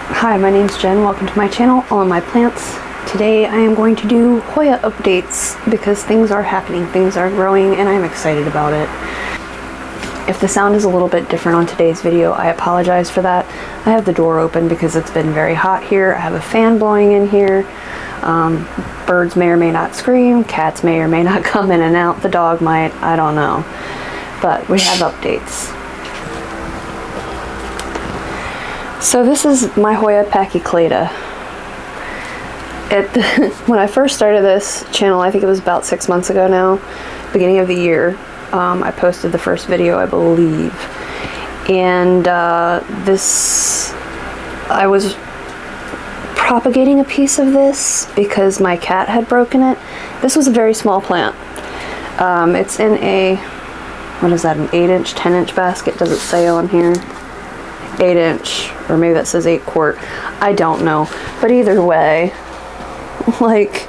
Hi, my name's Jen. Welcome to my channel, All of My Plants. Today I am going to do Hoya updates because things are happening, things are growing, and I'm excited about it. If the sound is a little bit different on today's video, I apologize for that. I have the door open because it's been very hot here. I have a fan blowing in here. Birds may or may not scream, cats may or may not come in and out, the dog might, I don't know. But we have updates. So this is my Hoya pakicleta. When I first started this channel, I think it was about 6 months ago now, beginning of the year, I posted the first video, I believe. And I was propagating a piece of this because my cat had broken it. This was a very small plant. It's in a, what is that, an 8-inch, 10-inch basket? Does it say on here? 8-inch, or maybe that says 8-quart. I don't know. But either way, like,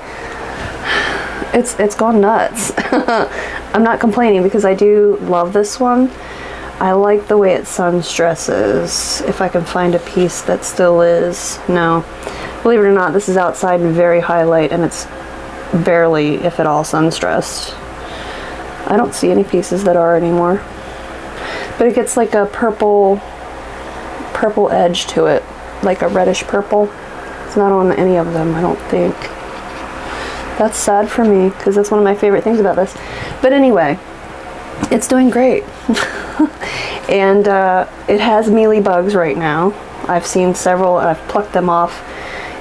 it's gone nuts. I'm not complaining because I do love this one. I like the way it sun stresses. If I can find a piece that still is. No. Believe it or not, this is outside in very high light and it's barely, if at all, sun stressed. I don't see any pieces that are anymore. But it gets like a purple edge to it, like a reddish purple. It's not on any of them, I don't think. That's sad for me because that's one of my favorite things about this. But anyway, it's doing great. And it has mealybugs right now. I've seen several and I've plucked them off.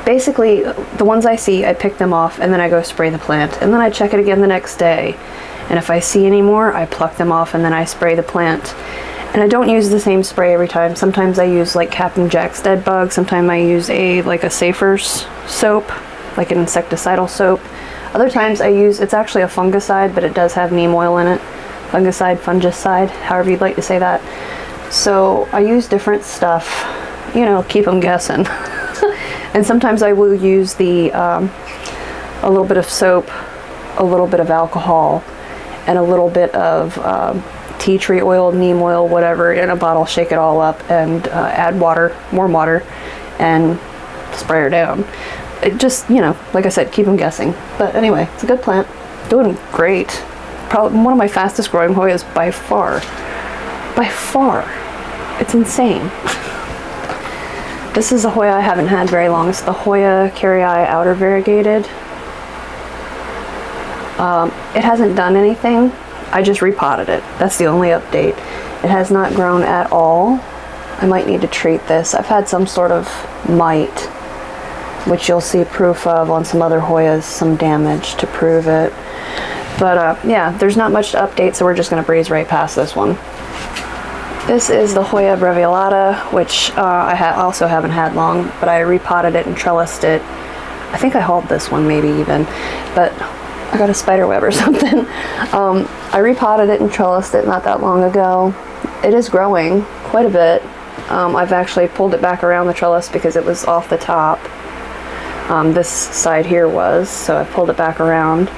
Basically, the ones I see, I pick them off and then I go spray the plant, and then I check it again the next day. And if I see any more, I pluck them off and then I spray the plant. And I don't use the same spray every time. Sometimes I use like Captain Jack's Dead Bug. Sometimes I use like a Safer's soap, like an insecticidal soap. Other times I use, it's actually a fungicide, but it does have neem oil in it. Fungicide, fungicide, however you'd like to say that. So I use different stuff, you know, keep them guessing. And sometimes I will use a little bit of soap, a little bit of alcohol, and a little bit of tea tree oil, neem oil, whatever, in a bottle, shake it all up, and add water, warm water, and spray her down. It just, you know, like I said, keep them guessing. But anyway, it's a good plant. Doing great. Probably one of my fastest growing Hoyas by far. By far. It's insane. This is a Hoya I haven't had very long. It's the Hoya kerrii outer variegated. It hasn't done anything. I just repotted it. That's the only update. It has not grown at all. I might need to treat this. I've had some sort of mite, which you'll see proof of on some other Hoyas, some damage to prove it. But yeah, there's not much to update, so we're just going to breeze right past this one. This is the Hoya variegata, which I also haven't had long, but I repotted it and trellised it. I think I hauled this one maybe even, but I got a spider web or something. I repotted it and trellised it not that long ago. It is growing quite a bit. I've actually pulled it back around the trellis because it was off the top. This side here was, so I pulled it back around.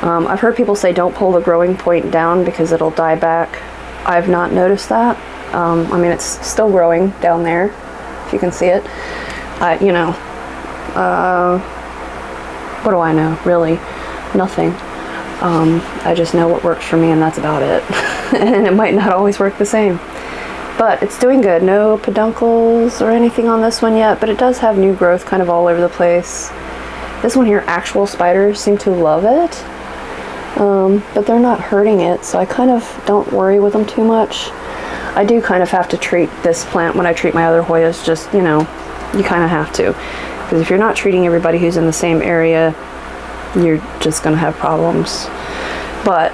I've heard people say don't pull the growing point down because it'll die back. I've not noticed that. I mean, it's still growing down there, if you can see it. You know, what do I know, really? Nothing. I just know what works for me, and that's about it. And it might not always work the same. But it's doing good. No peduncles or anything on this one yet, but it does have new growth kind of all over the place. This one here, actual spiders seem to love it. But they're not hurting it, so I kind of don't worry with them too much. I do kind of have to treat this plant when I treat my other Hoyas, just, you know, you kind of have to. Because if you're not treating everybody who's in the same area, you're just going to have problems. But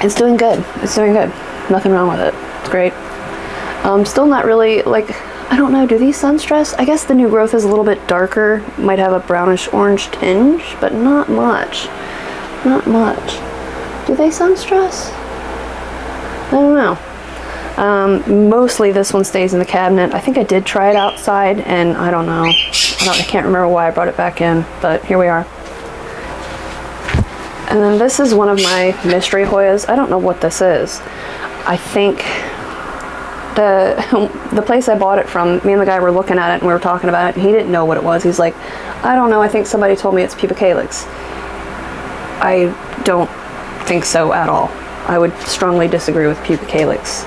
it's doing good. It's doing good. Nothing wrong with it. It's great. Still not really, like, I don't know, do these sun stress? I guess the new growth is a little bit darker. Might have a brownish orange tinge, but not much. Not much. Do they sun stress? I don't know. Mostly this one stays in the cabinet. I think I did try it outside, and I don't know. I can't remember why I brought it back in, but here we are. And then this is one of my mystery Hoyas. I don't know what this is. I think the place I bought it from, me and the guy were looking at it and we were talking about it, and he didn't know what it was. He's like, I don't know, I think somebody told me it's Pubicalyx. I don't think so at all. I would strongly disagree with Pubicalyx.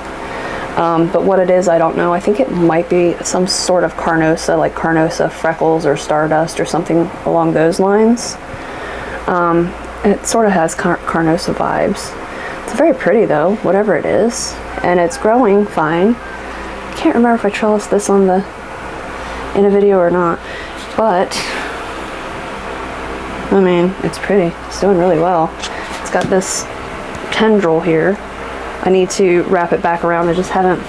But what it is, I don't know. I think it might be some sort of carnosa, like carnosa freckles or stardust or something along those lines. It sort of has carnosa vibes. It's very pretty though, whatever it is. And it's growing fine. I can't remember if I trellised this in a video or not. But, I mean, it's pretty. It's doing really well. It's got this tendril here. I need to wrap it back around. I just haven't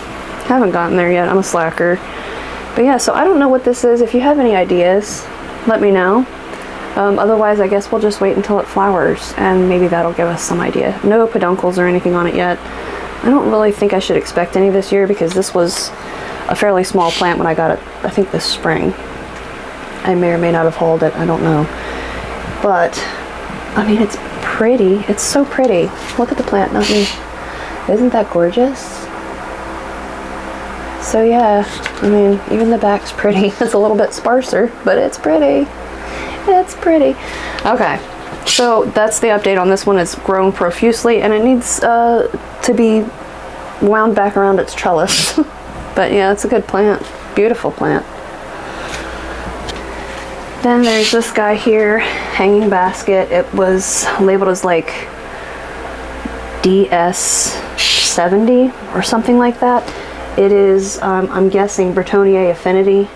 gotten there yet. I'm a slacker. But yeah, so I don't know what this is. If you have any ideas, let me know. Otherwise, I guess we'll just wait until it flowers, and maybe that'll give us some idea. No peduncles or anything on it yet. I don't really think I should expect any this year because this was a fairly small plant when I got it, I think this spring. I may or may not have hauled it, I don't know. But, I mean, it's pretty. It's so pretty. Look at the plant, not me. Isn't that gorgeous? So yeah, I mean, even the back's pretty. It's a little bit sparser, but it's pretty. It's pretty. Okay, so that's the update on this one. It's grown profusely, and it needs to be wound back around its trellis. But yeah, it's a good plant. Beautiful plant. Then there's this guy here, hanging basket. It was labeled as like DS70 or something like that. It is, I'm guessing, brittonie affinity.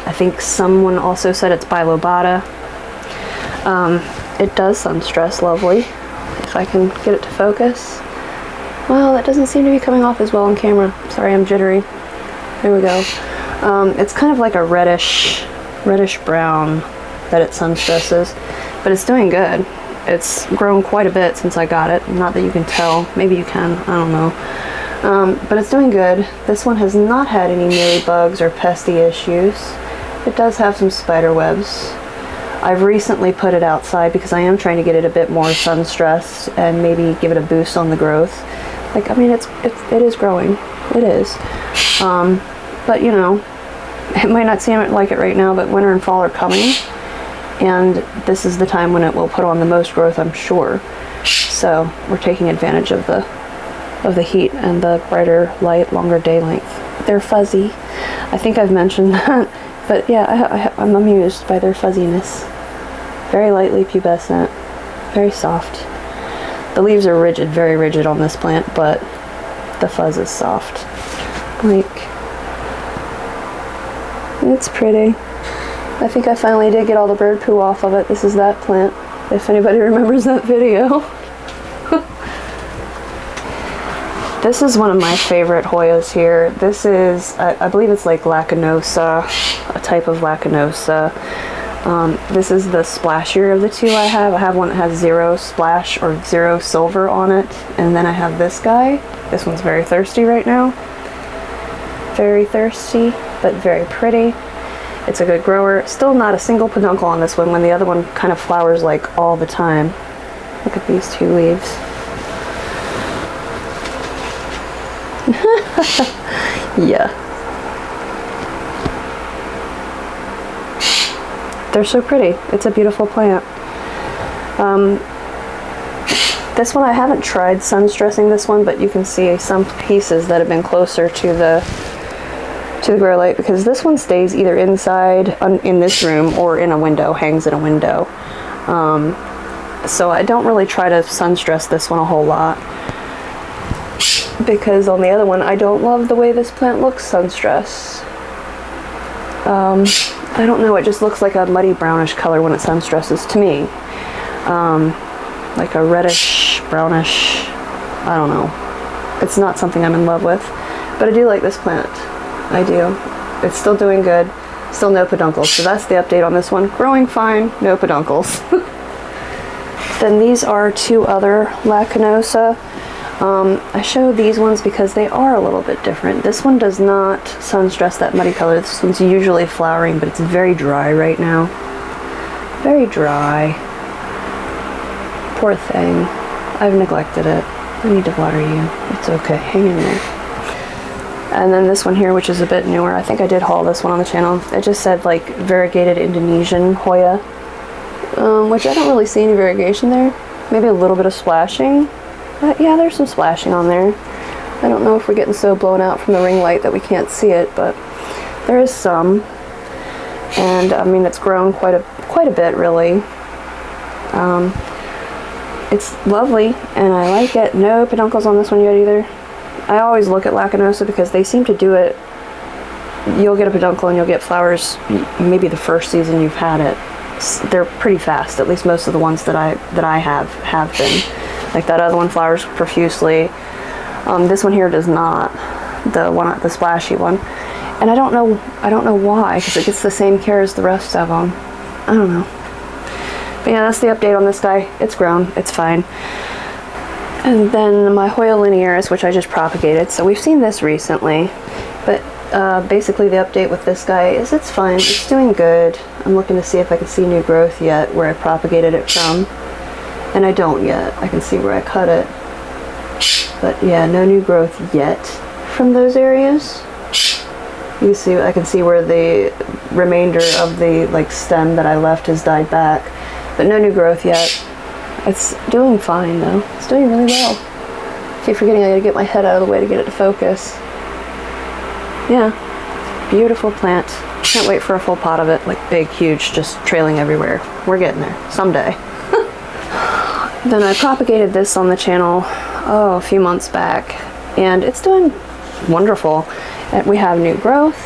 I think someone also said it's bilobata. It does sunstress lovely, if I can get it to focus. Well, that doesn't seem to be coming off as well on camera. Sorry, I'm jittery. There we go. It's kind of like a reddish brown that it sunstresses, but it's doing good. It's grown quite a bit since I got it. Not that you can tell. Maybe you can. I don't know. But it's doing good. This one has not had any mealybugs or pesty issues. It does have some spider webs. I've recently put it outside because I am trying to get it a bit more sun stressed and maybe give it a boost on the growth. Like, I mean, it is growing. It is. But you know, it might not seem like it right now, but winter and fall are coming, and this is the time when it will put on the most growth, I'm sure. So we're taking advantage of the heat and the brighter light, longer day length. They're fuzzy. I think I've mentioned that, but yeah, I'm amused by their fuzziness. Very lightly pubescent, very soft. The leaves are rigid, very rigid on this plant, but the fuzz is soft. Like, it's pretty. I think I finally did get all the bird poo off of it. This is that plant, if anybody remembers that video. This is one of my favorite Hoyas here. This is, I believe it's like Lacunosa, a type of Lacunosa. This is the splashier of the two I have. I have one that has 0 splash or 0 silver on it, and then I have this guy. This one's very thirsty right now. Very thirsty, but very pretty. It's a good grower. Still not a single peduncle on this one when the other one kind of flowers like all the time. Look at these two leaves. Yeah. They're so pretty. It's a beautiful plant. This one I haven't tried sun stressing this one, but you can see some pieces that have been closer to the grow light, because this one stays either inside in this room or in a window, hangs in a window. So I don't really try to sun stress this one a whole lot, because on the other one I don't love the way this plant looks sun stressed. I don't know, it just looks like a muddy brownish color when it sun stresses to me. Like a reddish brownish, I don't know. It's not something I'm in love with, but I do like this plant. I do. It's still doing good. Still no peduncles. So that's the update on this one. Growing fine, no peduncles. Then these are two other Lacunosa. I show these ones because they are a little bit different. This one does not sun stress that muddy color. This one's usually flowering, but it's very dry right now. Very dry. Poor thing. I've neglected it. I need to water you. It's okay. Hang in there. And then this one here, which is a bit newer. I think I did haul this one on the channel. It just said like variegated Indonesian Hoya, which I don't really see any variegation there. Maybe a little bit of splashing. Yeah, there's some splashing on there. I don't know if we're getting so blown out from the ring light that we can't see it, but there is some. And I mean, it's grown quite a bit, really. It's lovely, and I like it. No peduncles on this one yet either. I always look at Lacunosa because they seem to do it. You'll get a peduncle and you'll get flowers maybe the first season you've had it. They're pretty fast, at least most of the ones that I have been. Like that other one flowers profusely. This one here does not. The splashy one. And I don't know why, because it gets the same care as the rest of them. I don't know. But yeah, that's the update on this guy. It's grown, it's fine. And then my Hoya Linearis, which I just propagated. So we've seen this recently, but basically the update with this guy is it's fine, it's doing good. I'm looking to see if I can see new growth yet where I propagated it from. And I don't yet. I can see where I cut it. But yeah, no new growth yet from those areas. You see, I can see where the remainder of the like stem that I left has died back, but no new growth yet. It's doing fine though. It's doing really well. Keep forgetting I gotta get my head out of the way to get it to focus. Yeah, beautiful plant. Can't wait for a full pot of it, like big, huge, just trailing everywhere. We're getting there someday. Then I propagated this on the channel, a few months back, and it's doing wonderful. We have new growth,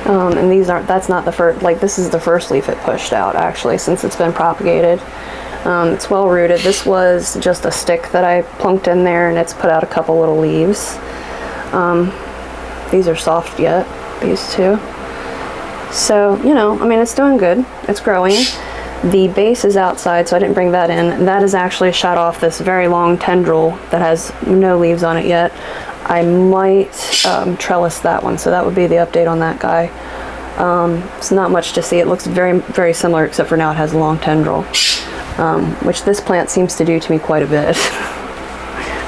and that's not the first, like this is the first leaf it pushed out actually since it's been propagated. It's well rooted. This was just a stick that I plunked in there and it's put out a couple little leaves. These are soft yet, these two. So, you know, I mean, it's doing good. It's growing. The base is outside, so I didn't bring that in. That is actually shot off this very long tendril that has no leaves on it yet. I might trellis that one, so that would be the update on that guy. It's not much to see. It looks very, very similar, except for now it has a long tendril, which this plant seems to do to me quite a bit.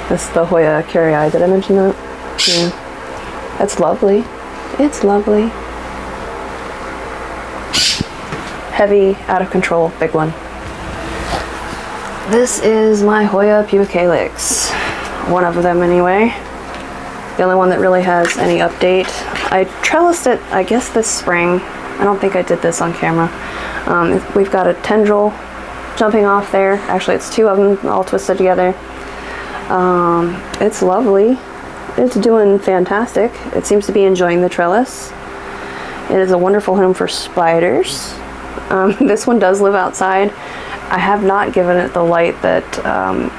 This is the Hoya kerrii. Did I mention that? Yeah. That's lovely. It's lovely. Heavy, out of control, big one. This is my Hoya Pubicalyx. One of them anyway. The only one that really has any update. I trellised it, I guess, this spring. I don't think I did this on camera. We've got a tendril jumping off there. Actually, it's two of them all twisted together. It's lovely. It's doing fantastic. It seems to be enjoying the trellis. It is a wonderful home for spiders. This one does live outside. I have not given it the light that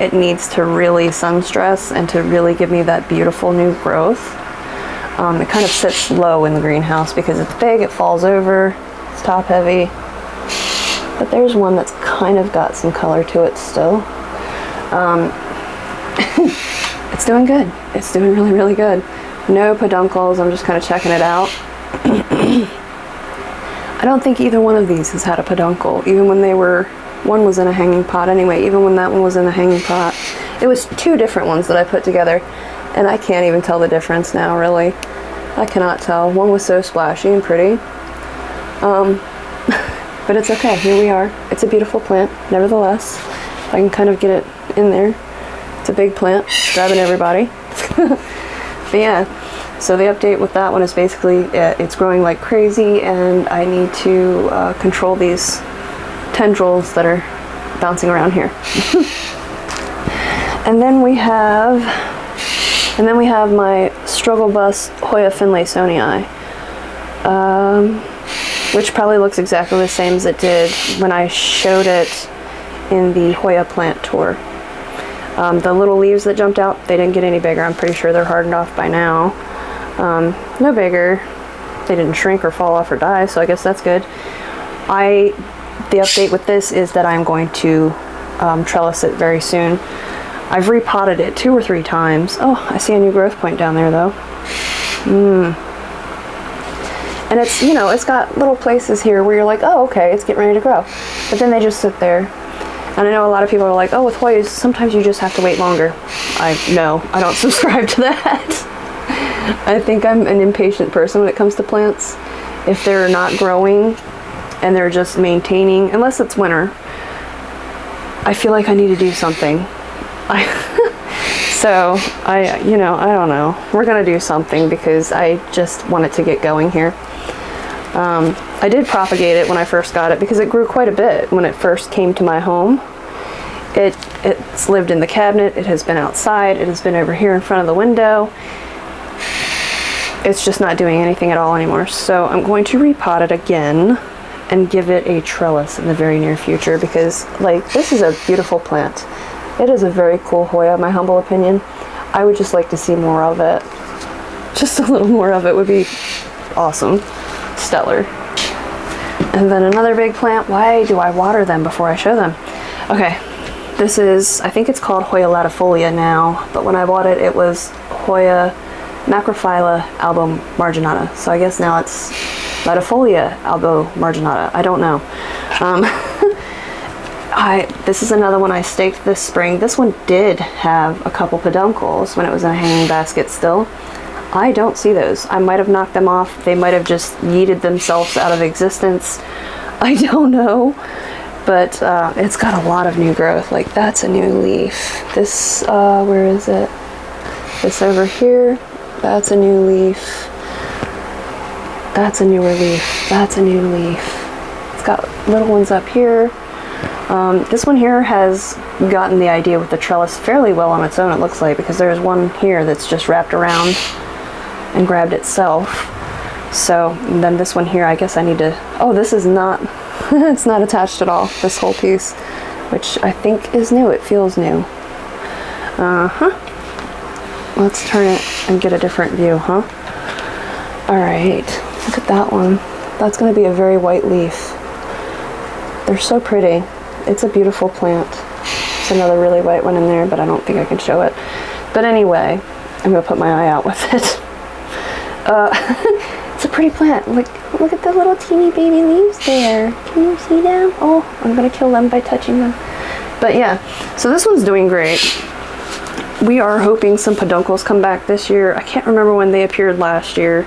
it needs to really sun stress and to really give me that beautiful new growth. It kind of sits low in the greenhouse because it's big, it falls over, it's top heavy. But there's one that's kind of got some color to it still. It's doing good. It's doing really, really good. No peduncles, I'm just kind of checking it out. I don't think either one of these has had a peduncle, even when they were, one was in a hanging pot anyway, even when that one was in a hanging pot. It was two different ones that I put together, and I can't even tell the difference now, really. I cannot tell. One was so splashy and pretty. But it's okay, here we are. It's a beautiful plant, nevertheless. I can kind of get it in there. It's a big plant, it's grabbing everybody. But yeah. So the update with that one is basically it's growing like crazy, and I need to control these tendrils that are bouncing around here. and then we have my struggle bus Hoya finlaysonii, which probably looks exactly the same as it did when I showed it in the Hoya plant tour. The little leaves that jumped out, they didn't get any bigger. I'm pretty sure they're hardened off by now. No bigger. They didn't shrink or fall off or die, so I guess that's good. The update with this is that I'm going to trellis it very soon. I've repotted it 2 or 3 times. Oh, I see a new growth point down there though. And it's, you know, it's got little places here where you're like, oh, okay, it's getting ready to grow. But then they just sit there. And I know a lot of people are like, oh, with Hoyas, sometimes you just have to wait longer. No, I don't subscribe to that. I think I'm an impatient person when it comes to plants. If they're not growing and they're just maintaining, unless it's winter, I feel like I need to do something. So I don't know. We're gonna do something because I just want it to get going here. I did propagate it when I first got it because it grew quite a bit when it first came to my home. It's lived in the cabinet, it has been outside, it has been over here in front of the window. It's just not doing anything at all anymore. So I'm going to repot it again and give it a trellis in the very near future because, like, this is a beautiful plant. It is a very cool Hoya, in my humble opinion. I would just like to see more of it. Just a little more of it would be awesome. Stellar. And then another big plant. Why do I water them before I show them? Okay, this is, I think it's called Hoya latifolia now, but when I bought it, it was Hoya macrophylla albomarginata. So I guess now it's latifolia albomarginata. I don't know. This is another one I staked this spring. This one did have a couple peduncles when it was in a hanging basket still. I don't see those. I might have knocked them off. They might have just yeeted themselves out of existence. I don't know. But it's got a lot of new growth. Like, that's a new leaf. This, where is it? This over here, that's a new leaf. That's a newer leaf. That's a new leaf. It's got little ones up here. This one here has gotten the idea with the trellis fairly well on its own, it looks like, because there's one here that's just wrapped around and grabbed itself. So then this one here, I guess I need to, oh, this is not, it's not attached at all, this whole piece, which I think is new. It feels new. Let's turn it and get a different view, huh? All right, look at that one. That's going to be a very white leaf. They're so pretty. It's a beautiful plant. There's another really white one in there, but I don't think I can show it. But anyway, I'm going to put my eye out with it. It's a pretty plant. Look at the little teeny baby leaves there. Can you see them? Oh, I'm going to kill them by touching them. But yeah, so this one's doing great. We are hoping some peduncles come back this year. I can't remember when they appeared last year.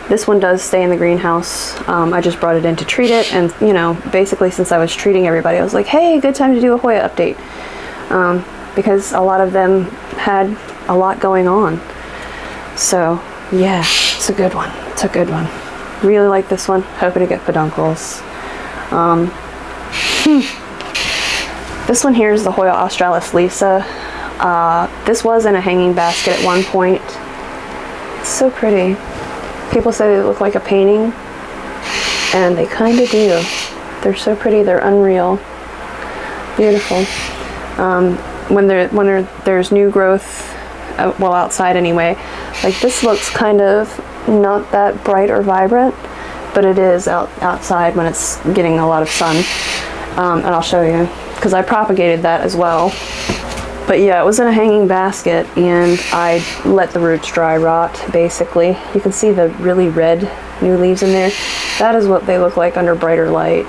This one does stay in the greenhouse. I just brought it in to treat it, and you know, basically since I was treating everybody, I was like, hey, good time to do a Hoya update. Because a lot of them had a lot going on. So yeah, it's a good one. It's a good one. Really like this one. Hoping to get peduncles. This one here is the Hoya australis Lisa. This was in a hanging basket at one point. It's so pretty. People say they look like a painting, and they kind of do. They're so pretty. They're unreal. Beautiful. When there's new growth, well, outside anyway, like this looks kind of not that bright or vibrant, but it is outside when it's getting a lot of sun. And I'll show you, because I propagated that as well. But yeah, it was in a hanging basket, and I let the roots dry rot, basically. You can see the really red new leaves in there. That is what they look like under brighter light.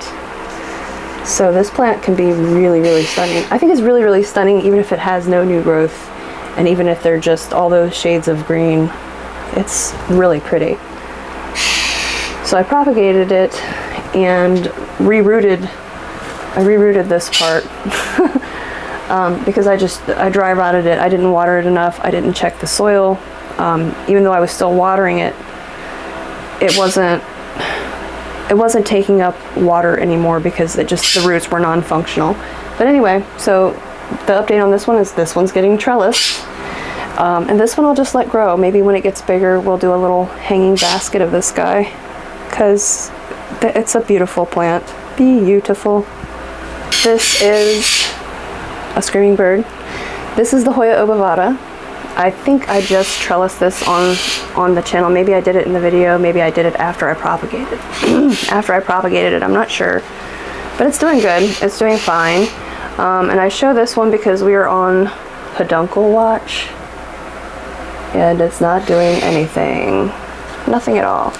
So this plant can be really, really stunning. I think it's really, really stunning even if it has no new growth, and even if they're just all those shades of green. It's really pretty. So I propagated it and rerooted. I rerooted this part. Because I dry rotted it. I didn't water it enough. I didn't check the soil. Even though I was still watering it, it wasn't taking up water anymore because the roots were non-functional. But anyway, so the update on this one is this one's getting trellised. And this one I'll just let grow. Maybe when it gets bigger, we'll do a little hanging basket of this guy, because it's a beautiful plant. Beautiful. This is a screaming bird. This is the Hoya obovata. I think I just trellised this on the channel. Maybe I did it in the video. Maybe I did it after I propagated. After I propagated it, I'm not sure. But it's doing good. It's doing fine. And I show this one because we are on peduncle watch. And it's not doing anything. Nothing at all.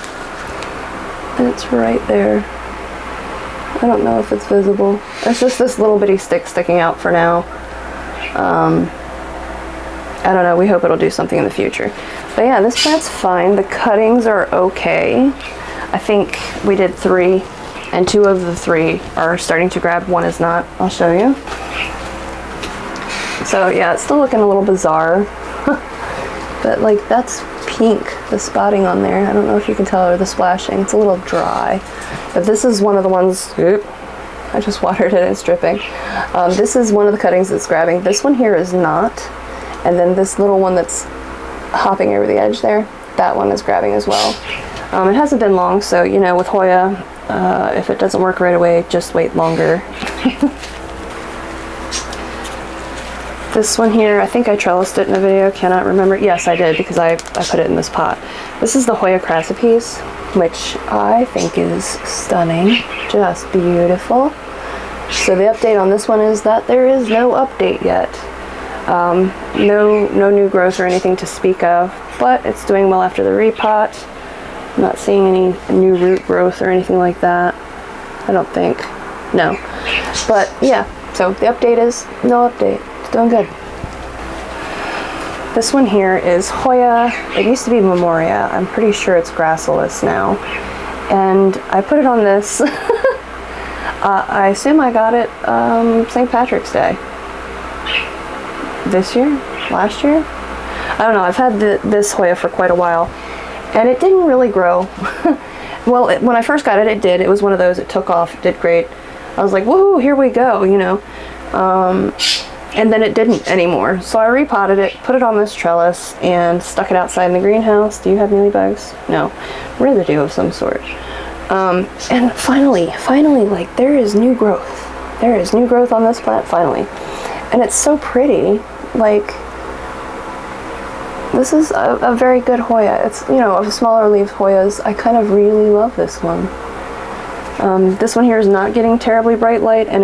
And it's right there. I don't know if it's visible. It's just this little bitty stick sticking out for now. I don't know. We hope it'll do something in the future. But yeah, this plant's fine. The cuttings are okay. I think we did 3, and 2 of the 3 are starting to grab. 1 is not. I'll show you. So yeah, it's still looking a little bizarre. But like, that's pink, the spotting on there. I don't know if you can tell, or the splashing. It's a little dry. But this is one of the ones, I just watered it, it's dripping. This is one of the cuttings that's grabbing. This one here is not. And then this little one that's hopping over the edge there, that one is grabbing as well. It hasn't been long, so you know, with Hoya, if it doesn't work right away, just wait longer. This one here, I think I trellised it in a video, cannot remember. Yes, I did, because I put it in this pot. This is the Hoya Gracilis, which I think is stunning, just beautiful. So the update on this one is that there is no update yet. No new growth or anything to speak of, but it's doing well after the repot. I'm not seeing any new root growth or anything like that. I don't think. No. But yeah, so the update is no update. Doing good. This one here is Hoya. It used to be Memoria. I'm pretty sure it's Gracilis now. And I put it on this. I assume I got it St. Patrick's Day. This year? Last year? I don't know. I've had this Hoya for quite a while. And it didn't really grow. Well, when I first got it, it did. It was one of those. It took off. It did great. I was like, woohoo, here we go, you know. And then it didn't anymore. So I repotted it, put it on this trellis, and stuck it outside in the greenhouse. Do you have mealybugs? No. Residue of some sort. And finally, like, there is new growth. There is new growth on this plant, finally. And it's so pretty. Like, this is a very good Hoya. It's, you know, of the smaller leaf Hoyas, I kind of really love this one. This one here is not getting terribly bright light, and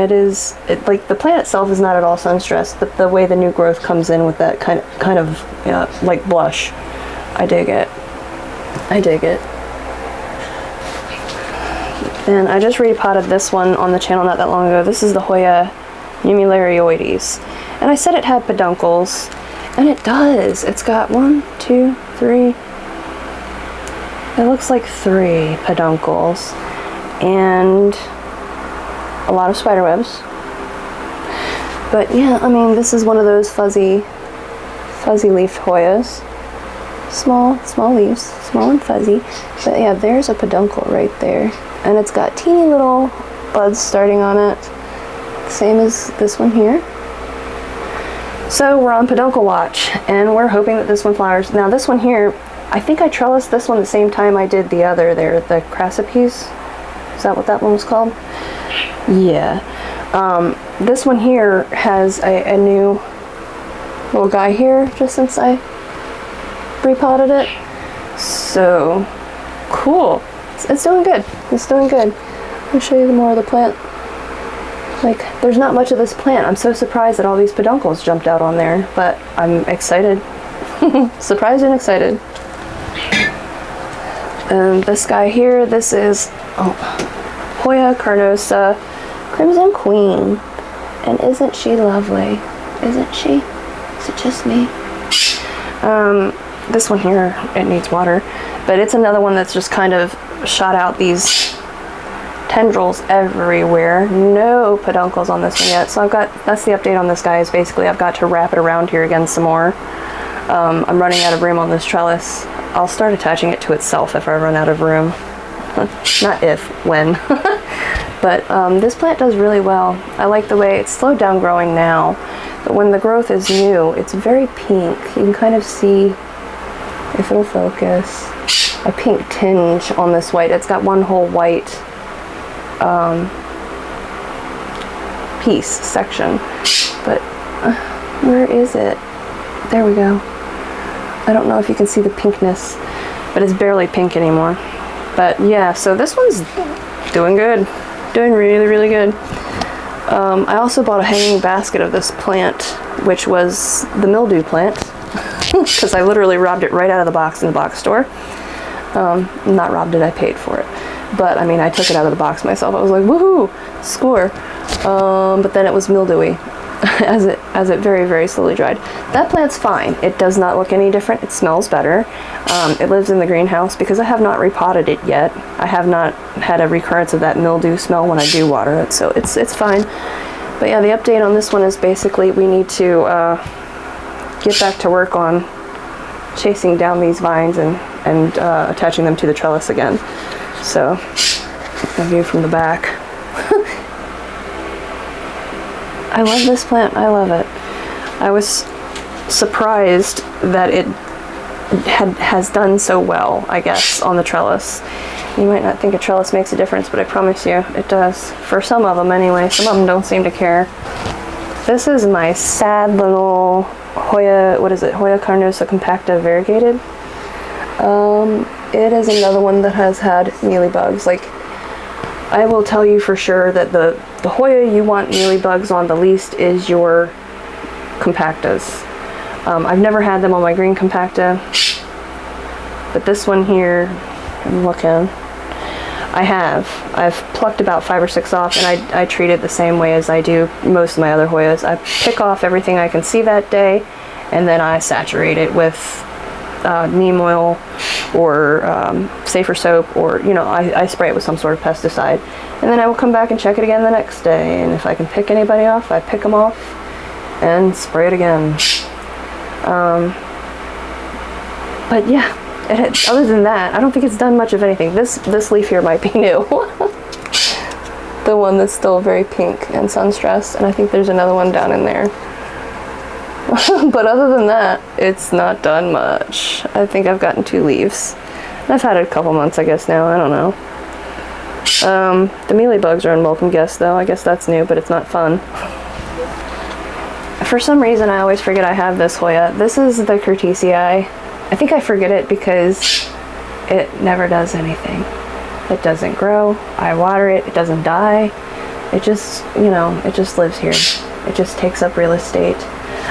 like, the plant itself is not at all sun stressed, but the way the new growth comes in with that kind of like blush, I dig it. I dig it. And I just repotted this one on the channel not that long ago. This is the Hoya nummularioides, and I said it had peduncles, and it does. It's got 1, 2, 3. It looks like 3 peduncles. And a lot of spider webs. But yeah, I mean, this is one of those fuzzy leafed Hoyas. Small leaves, small and fuzzy. But yeah, there's a peduncle right there. And it's got teeny little buds starting on it. Same as this one here. So we're on peduncle watch, and we're hoping that this one flowers. Now this one here, I think I trellised this one the same time I did the other there, the Gracilis. Is that what that one was called? Yeah. This one here has a new little guy here just since I repotted it. So cool. It's doing good. It's doing good. I'll show you more of the plant. Like, there's not much of this plant. I'm so surprised that all these peduncles jumped out on there, but I'm excited. Surprised and excited. And this guy here, this is Hoya carnosa, Crimson Queen. And isn't she lovely? Isn't she? Is it just me? This one here, it needs water, but it's another one that's just kind of shot out these tendrils everywhere. No peduncles on this one yet. So that's the update on this guy, is basically I've got to wrap it around here again some more. I'm running out of room on this trellis. I'll start attaching it to itself if I run out of room. Not if, when. But this plant does really well. I like the way it's slowed down growing now, but when the growth is new, it's very pink. You can kind of see, if it'll focus, a pink tinge on this white. It's got one whole white section. But where is it? There we go. I don't know if you can see the pinkness, but it's barely pink anymore. But yeah, so this one's doing good. Doing really, really good. I also bought a hanging basket of this plant, which was the mildew plant, because I literally robbed it right out of the box in the box store. Not robbed it, I paid for it. But I mean, I took it out of the box myself. I was like, woohoo, score. But then it was mildewy. as it very, very slowly dried. That plant's fine. It does not look any different. It smells better. It lives in the greenhouse because I have not repotted it yet. I have not had a recurrence of that mildew smell when I do water it, so it's fine. But yeah, the update on this one is basically we need to get back to work on chasing down these vines and attaching them to the trellis again. So, a view from the back. I love this plant. I love it. I was surprised that it has done so well, I guess, on the trellis. You might not think a trellis makes a difference, but I promise you it does. For some of them anyway. Some of them don't seem to care. This is my sad little Hoya, what is it? Hoya carnosa compacta variegated. It is another one that has had mealybugs. Like, I will tell you for sure that the Hoya you want mealybugs on the least is your compactas. I've never had them on my green compacta, but this one here, I'm looking, I've plucked about 5 or 6 off, and I treat it the same way as I do most of my other Hoyas. I pick off everything I can see that day, and then I saturate it with neem oil or safer soap, or I spray it with some sort of pesticide, and then I will come back and check it again the next day, and if I can pick anybody off, I pick them off and spray it again. But yeah, other than that, I don't think it's done much of anything. This leaf here might be new. The one that's still very pink and sun-stressed, and I think there's another one down in there. But other than that, it's not done much. I think I've gotten 2 leaves. I've had it a couple months, I guess, now. I don't know. The mealybugs are unwelcome guests, though. I guess that's new, but it's not fun. For some reason, I always forget I have this Hoya. This is the curtisii. I think I forget it because it never does anything. It doesn't grow. I water it. It doesn't die. It just, it just lives here. It just takes up real estate.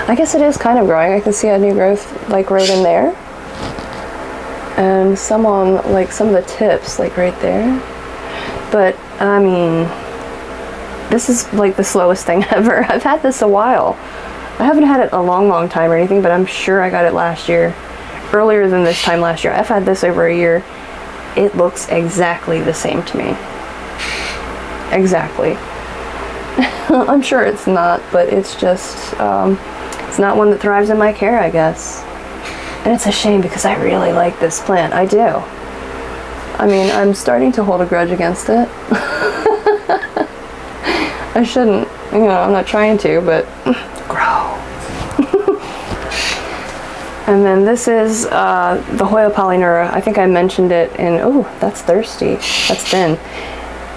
I guess it is kind of growing. I can see a new growth, like, right in there. And some on, like, some of the tips, like, right there. But, I mean, this is, like, the slowest thing ever. I've had this a while. I haven't had it a long, long time or anything, but I'm sure I got it last year. Earlier than this time last year. I've had this over a year. It looks exactly the same to me. Exactly. I'm sure it's not, but it's just, it's not one that thrives in my care, I guess. And it's a shame because I really like this plant. I do. I mean, I'm starting to hold a grudge against it. I shouldn't. I'm not trying to, but grow. And then this is the Hoya polyneura. I think I mentioned it in, oh, that's thirsty. That's thin.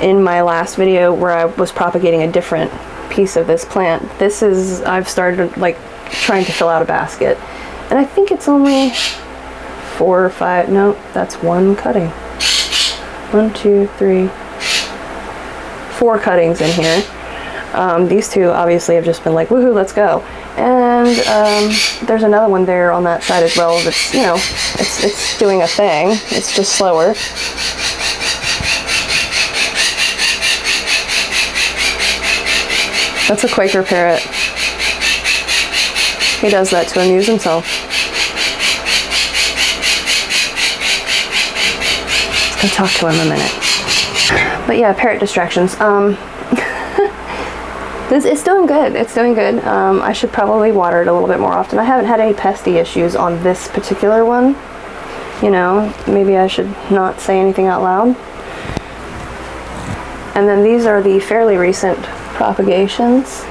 In my last video where I was propagating a different piece of this plant. This is, I've started, like, trying to fill out a basket. And I think it's only 4 or 5, no, that's 1 cutting. 1, 2, 3, 4 cuttings in here. These 2 obviously have just been like, woohoo, let's go. And there's another one there on that side as well that's, it's doing a thing. It's just slower. That's a Quaker parrot. He does that to amuse himself. Let's go talk to him a minute. But yeah, parrot distractions. It's doing good. It's doing good. I should probably water it a little bit more often. I haven't had any pesty issues on this particular one. Maybe I should not say anything out loud. And then these are the fairly recent propagations.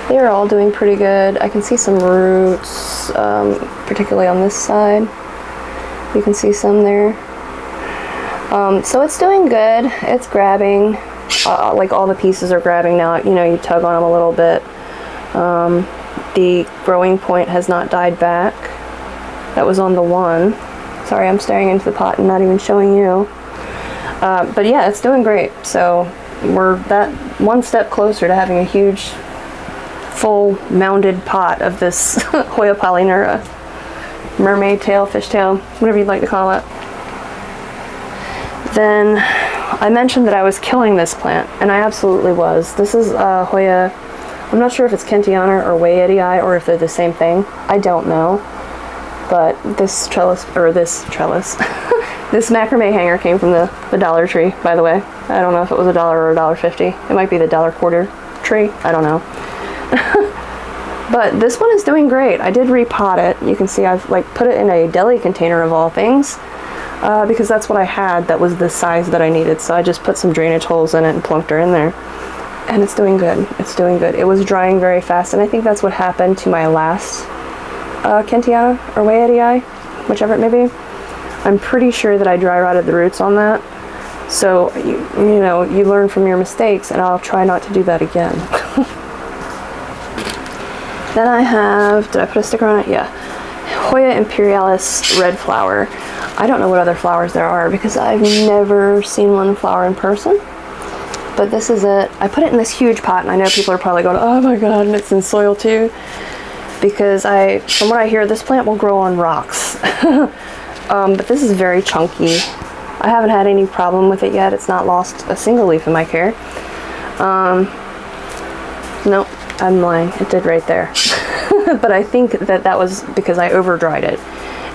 They are all doing pretty good. I can see some roots, particularly on this side. You can see some there. So it's doing good. It's grabbing. Like, all the pieces are grabbing now. You tug on them a little bit. The growing point has not died back. That was on the one. Sorry, I'm staring into the pot and not even showing you. But yeah, it's doing great. So we're that one step closer to having a huge, full mounded pot of this Hoya polyneura. Mermaid tail, fish tail, whatever you'd like to call it. Then I mentioned that I was killing this plant, and I absolutely was. This is Hoya I'm not sure if it's kentiana or wayetii or if they're the same thing. I don't know. But this trellis, this macrame hanger came from the Dollar Tree, by the way. I don't know if it was $1 or $1.50. It might be the $1 tree. I don't know. But this one is doing great. I did repot it. You can see I've like put it in a deli container of all things, because that's what I had that was the size that I needed. So I just put some drainage holes in it and plunked her in there. And it's doing good. It's doing good. It was drying very fast, and I think that's what happened to my last kentiana or wayetii, whichever it may be. I'm pretty sure that I dry rotted the roots on that. So, you know, you learn from your mistakes, and I'll try not to do that again. Then I have, did I put a sticker on it? Yeah. Hoya imperialis red flower. I don't know what other flowers there are because I've never seen one flower in person. But this is it. I put it in this huge pot, and I know people are probably going, oh my god, and it's in soil too. Because from what I hear, this plant will grow on rocks. But this is very chunky. I haven't had any problem with it yet. It's not lost a single leaf in my care. Nope, I'm lying. It did right there. But I think that was because I over dried it.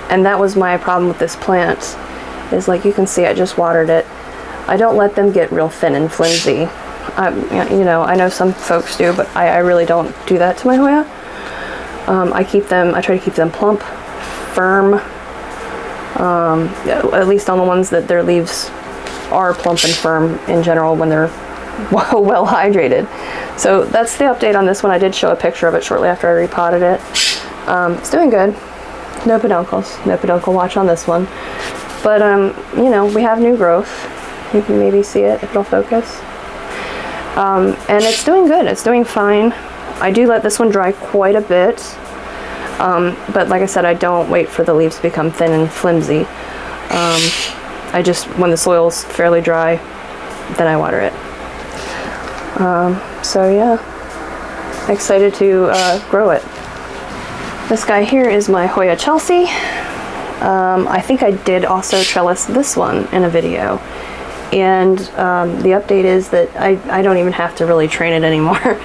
And that was my problem with this plant. Is like you can see, I just watered it. I don't let them get real thin and flimsy. You know, I know some folks do, but I really don't do that to my Hoya. I try to keep them plump, firm, at least on the ones that their leaves are plump and firm in general when they're well hydrated. So that's the update on this one. I did show a picture of it shortly after I repotted it. It's doing good. No peduncles. No peduncle watch on this one. But, you know, we have new growth. You can maybe see it if it'll focus. And it's doing good. It's doing fine. I do let this one dry quite a bit, but like I said, I don't wait for the leaves to become thin and flimsy. I just, when the soil's fairly dry, then I water it. So yeah, excited to grow it. This guy here is my Hoya Chelsea. I think I did also trellis this one in a video. And the update is that I don't even have to really train it anymore.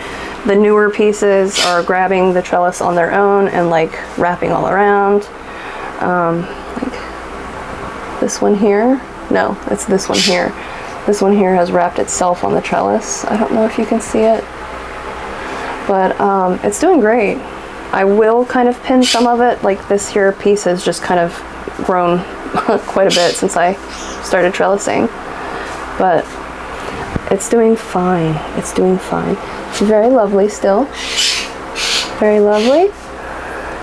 The newer pieces are grabbing the trellis on their own and like wrapping all around. Like this one here. No, it's this one here. This one here has wrapped itself on the trellis. I don't know if you can see it, but it's doing great. I will kind of pin some of it. Like this here piece has just kind of grown quite a bit since I started trellising. But it's doing fine. It's doing fine. It's very lovely still. Very lovely.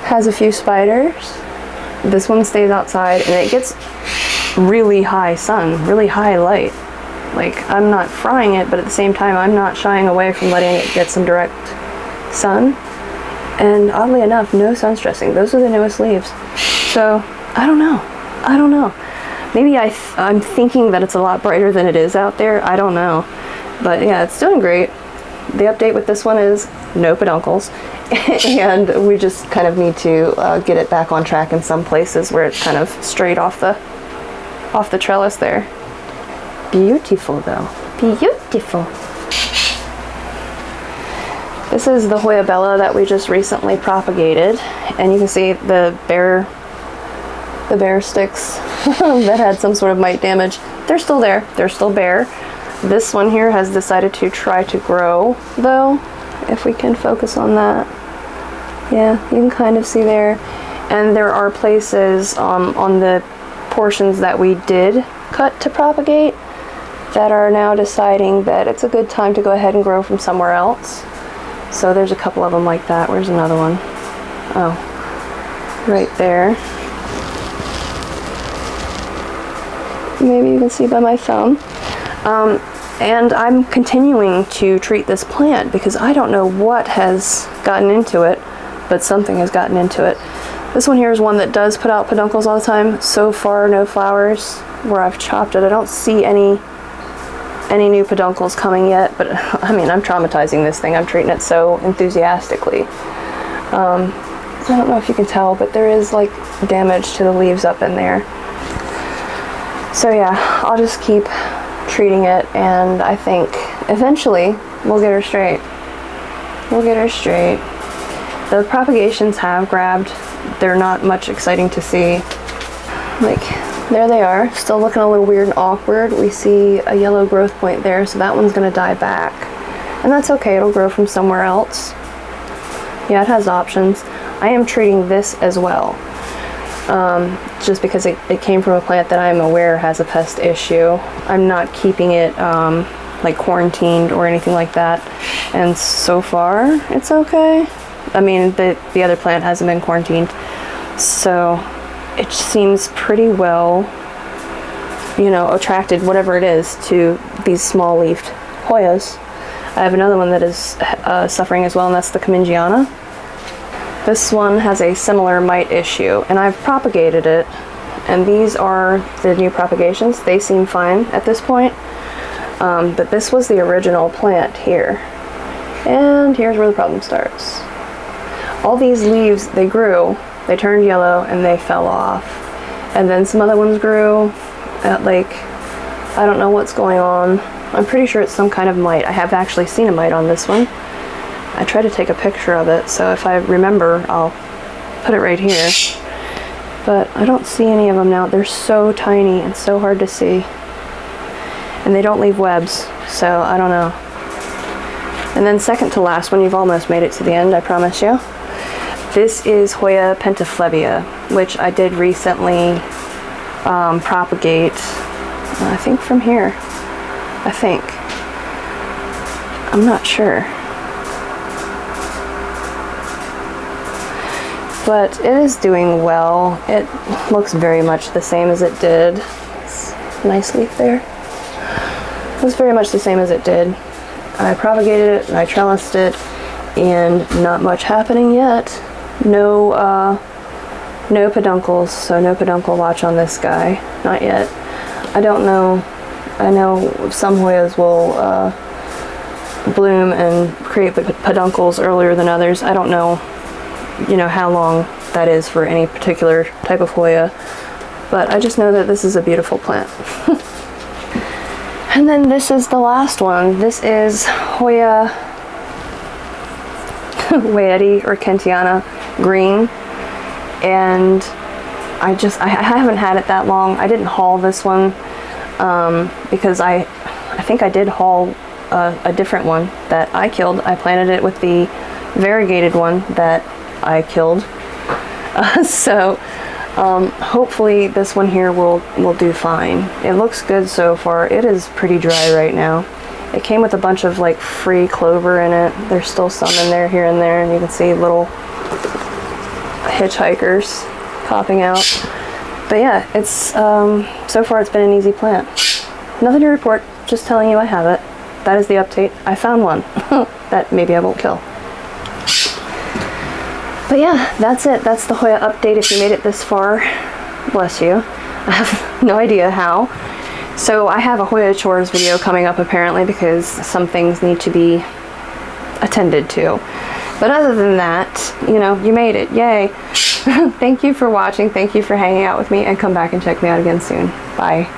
Has a few spiders. This one stays outside and it gets really high sun, really high light. Like I'm not frying it, but at the same time I'm not shying away from letting it get some direct sun. And oddly enough, no sun stressing. Those are the newest leaves. So I don't know. I don't know. Maybe I'm thinking that it's a lot brighter than it is out there. I don't know. But yeah, it's doing great. The update with this one is no peduncles. And we just kind of need to get it back on track in some places where it's kind of straight off the trellis there. Beautiful though. Beautiful. This is the Hoya Bella that we just recently propagated. And you can see the bare sticks that had some sort of mite damage. They're still there. They're still bare. This one here has decided to try to grow though, if we can focus on that. Yeah, you can kind of see there. And there are places on the portions that we did cut to propagate that are now deciding that it's a good time to go ahead and grow from somewhere else. So there's a couple of them like that. Where's another one? Oh, right there. Maybe you can see by my thumb. And I'm continuing to treat this plant because I don't know what has gotten into it, but something has gotten into it. This one here is one that does put out peduncles all the time. So far, no flowers where I've chopped it. I don't see any new peduncles coming yet, but I mean, I'm traumatizing this thing. I'm treating it so enthusiastically. I don't know if you can tell, but there is like damage to the leaves up in there. So yeah, I'll just keep treating it, and I think eventually we'll get her straight. We'll get her straight. The propagations have grabbed. They're not much exciting to see. Like, there they are, still looking a little weird and awkward. We see a yellow growth point there, so that one's gonna die back. And that's okay, it'll grow from somewhere else. Yeah, it has options. I am treating this as well, just because it came from a plant that I'm aware has a pest issue. I'm not keeping it like quarantined or anything like that, and so far it's okay. I mean, the other plant hasn't been quarantined, so it seems pretty well, you know, attracted, whatever it is, to these small leafed Hoyas. I have another one that is suffering as well, and that's the kamingiana. This one has a similar mite issue, and I've propagated it, and these are the new propagations. They seem fine at this point, but this was the original plant here. And here's where the problem starts. All these leaves, they grew, they turned yellow, and they fell off. And then some other ones grew at, like, I don't know what's going on. I'm pretty sure it's some kind of mite. I have actually seen a mite on this one. I tried to take a picture of it, so if I remember, I'll put it right here. But I don't see any of them now. They're so tiny and so hard to see. And they don't leave webs, so I don't know. And then second to last one, you've almost made it to the end, I promise you. This is Hoya pentaphlebia, which I did recently propagate, I think from here. I think. I'm not sure. But it is doing well. It looks very much the same as it did. It's a nice leaf there. It was very much the same as it did. I propagated it, and I trellised it, and not much happening yet. No peduncles, so no peduncle watch on this guy. Not yet. I don't know. I know some Hoyas will bloom and create peduncles earlier than others. I don't know, you know, how long that is for any particular type of Hoya, but I just know that this is a beautiful plant. And then this is the last one. This is Hoya wayetii or kentiana green, and I haven't had it that long. I didn't haul this one because I think I did haul a different one that I killed. I planted it with the variegated one that I killed. So hopefully this one here will do fine. It looks good so far. It is pretty dry right now. It came with a bunch of like free clover in it. There's still some in there here and there, and you can see little hitchhikers popping out. But yeah, it's so far it's been an easy plant. Nothing to report, just telling you I have it. That is the update. I found one that maybe I won't kill. But yeah, that's it. That's the Hoya update if you made it this far. Bless you. I have no idea how. So I have a Hoya chores video coming up apparently because some things need to be attended to. But other than that, you know, you made it. Yay. Thank you for watching. Thank you for hanging out with me, and come back and check me out again soon. Bye.